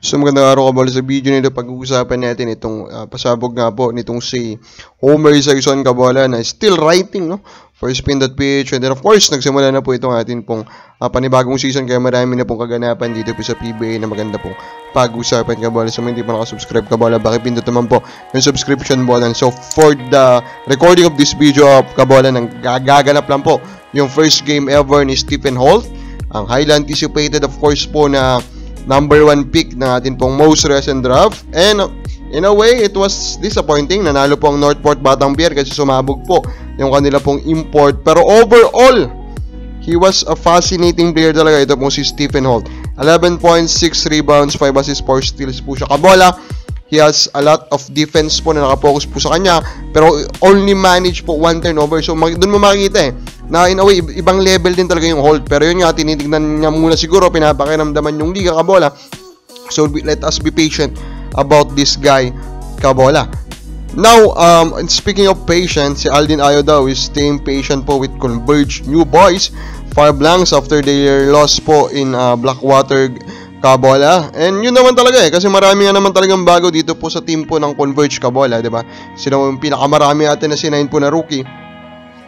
So magandang araw Kabola, sa video nito pag-uusapan natin itong pasabog nga po nitong si Homer Sison Kabola na still writing, no? For spin.ph, and then of course nagsimula na po itong atin pong panibagong season, kaya marami na pong kaganapan dito po sa PBA na maganda pong pag-uusapan Kabola. So hindi pa nakasubscribe Kabola, pakipindot naman po yung subscription button. So for the recording of this video Kabola, nang gaganap lang po yung first game ever ni Stephen Holt, ang highly anticipated of course po na number 1 pick na atin pong most recent draft. And in a way, it was disappointing. Nanalo po ang Northport Batangbiyar kasi sumabog po yung kanila pong import. Pero overall, he was a fascinating player talaga. Ito pong si Stephen Holt. 11 points, 6 rebounds, 5 assists, 4 steals po siya. Kabola, he has a lot of defense po na nakapokus po sa kanya. Pero only manage po 1 turnover. So doon mo makikita na in a way, ibang level din talaga yung Holt. Pero yun nga, tinitignan niya muna siguro, pinapakiramdaman yung liga Kabola. So let us be patient about this guy Kabola. Now, speaking of patience, si Aldin Ayo daw is staying patient po with Converge New Boys Far Blancs after their loss po in Blackwater Kabola. And yun naman talaga kasi marami nga naman talagang bago dito po sa team po ng Converge Kabola, diba? Sila yung pinakamarami atin na sinain po na rookie.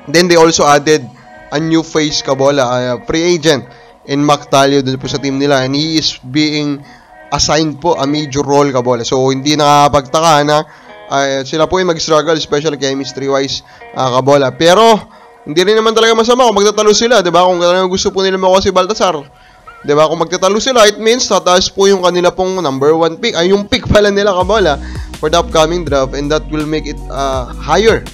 Then they also added a new face Kabola, free agent in Mactalio dun po sa team nila, and he is being assigned po a major role Kabola. So hindi nakakapagtaka na sila po yung mag-struggle, especially chemistry wise Kabola. Pero hindi rin naman talaga masama kung magtatalo sila, 'di ba? Kung talagang gusto po nila makuha si Baltasar, 'di ba? Kung magtatalo sila, it means tataas po yung kanila pong number 1 pick, ay yung pick pala nila Kabola for the upcoming draft, and that will make it higher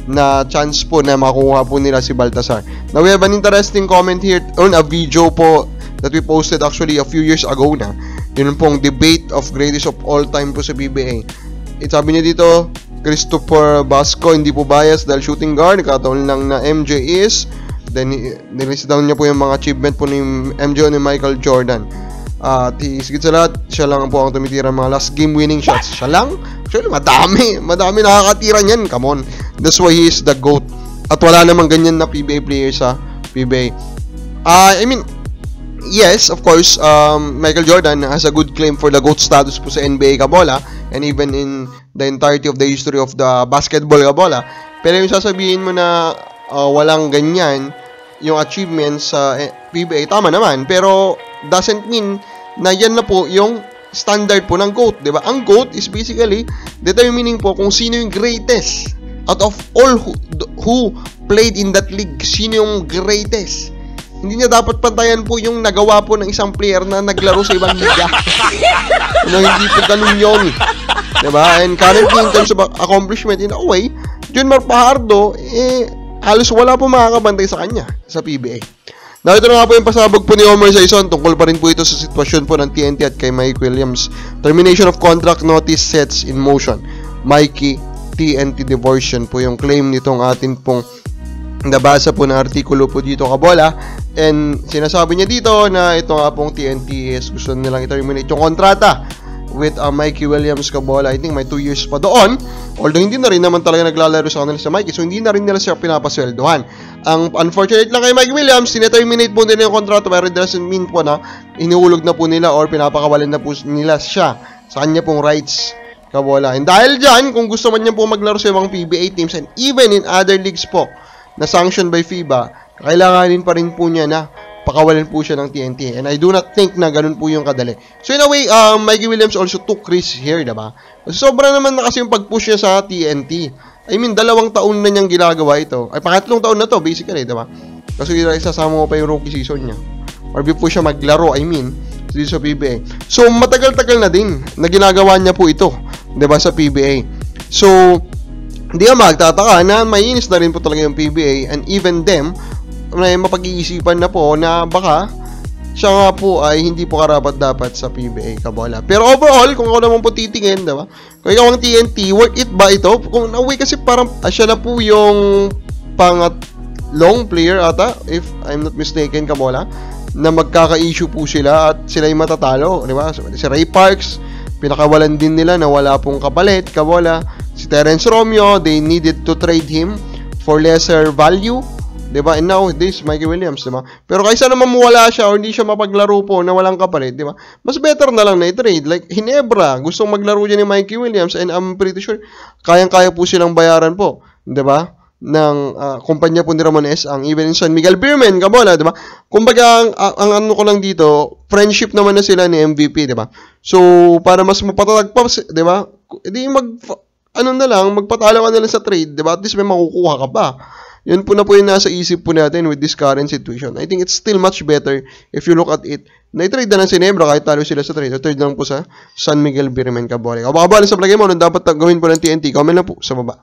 na chance po na makuha po nila si Baltasar. Now we have an interesting comment here on a video po that we posted actually a few years ago na. Yun pong debate of greatest of all time po sa PBA. Sabi niya dito, Christopher Basco hindi po bias dahil shooting guard, kataon lang na MJ is. Then nilist down niya po yung mga achievement po ni MJ o ni Michael Jordan. Higit sa lahat, siya lang po ang tumitira mga last game winning shots. Siya lang? Actually, madami nakakatira niyan. Come on. That's why he is the GOAT. At wala namang ganyan na PBA player sa PBA. I mean, yes, of course, Michael Jordan has a good claim for the GOAT status po sa NBA Kabola, and even in the entirety of the history of the basketball Kabola. Pero yung sasabihin mo na walang ganyan yung achievements sa PBA, tama naman, pero doesn't mean na yan na po yung standard po ng GOAT, di ba? Ang GOAT is basically determining po kung sino yung greatest out of all who played in that league. Sino yung greatest? Hindi niya dapat pantayan po yung nagawa po ng isang player na naglaro sa ibang liga. Hindi po ganun yun, di ba? And currently in terms of accomplishment, in a way, Junmar Fajardo halos wala po makakabantay sa kanya sa PBA. Now, ito na nga po yung pasabog po ni Homer Sison. Tungkol pa rin po ito sa sitwasyon po ng TNT at kay Mike Williams. Termination of contract notice sets in motion. Mikey, TNT diversion po yung claim nitong atin pong nabasa po na artikulo po dito Kabola. And sinasabi niya dito na ito nga pong TNT is gusto nilang i-terminate yung kontrata with Mikey Williams Kabola. I think may 2 years pa doon. Although hindi na rin naman talaga naglalaro sa kanila sa Mikey, so hindi na rin nila siya pinapasweldohan. Ang unfortunate lang kay Mikey Williams, tineterminate po nila yung kontrato, pero it doesn't mean po na inuulog na po nila or pinapakawalan na po nila siya sa kanya pong rights Kabola. And dahil dyan, kung gusto man niya po maglaro sa ibang PBA teams and even in other leagues po na sanctioned by FIBA, kailanganin pa rin po niya na pakawalan po siya ng TNT. And I do not think na ganun po yung kadali. So in a way, Mikey Williams also took risk here, diba? Kasi sobra naman na kasi yung pag-push niya sa TNT. I mean, 2 taon na niyang ginagawa ito. Ay, pangatlong taon na to, basically, diba? Kasi isasama mo pa yung rookie season niya. Or before siya maglaro, I mean, dito sa PBA. So, matagal-tagal na din na ginagawa niya po ito, diba, sa PBA. So, hindi ka magtataka na mainis na rin po talaga yung PBA, and even them, may mapag-iisipan na po na baka siya nga po ay hindi po karapat-dapat sa PBA Kabola. Pero overall, kung ako naman po titingin, diba? Kung ikaw ang TNT, worth it ba ito? Kung naway kasi parang siya na po yung pangatlong player ata, if I'm not mistaken Kabola, na magkaka-issue po sila at sila yung matatalo, diba? So, si Ray Parks, pinakawalan din nila na wala pong kapalit Kabola. Si Terence Romeo, they needed to trade him for lesser value Diba? And now, this, Mikey Williams, diba? Pero kaysa naman mawala siya or hindi siya mapaglaro po na walang kapalit, diba? Mas better na lang na i-trade. Like, Hinebra, gustong maglaro dyan ni Mikey Williams and I'm pretty sure, kayang-kaya po silang bayaran po, diba? Ng kumpanya po ni Ramones, ang even San Miguel Beerman, kabola, diba? Kumbaga, ang ano ko lang dito, friendship naman na sila ni MVP, diba? So, para mas mapatatag pa, diba? Hindi magpatalo ka na lang sa trade, diba? At least may makukuha ka pa. Yun po na po yung nasa isip po natin with this current situation. I think it's still much better if you look at it. Na-trade na lang si Nebra kahit talo sila sa trade. O trade lang po sa San Miguel Beerman, kabole. Kabakabali sa plagay mo, anong dapat gawin po ng TNT? Comment lang po sa baba.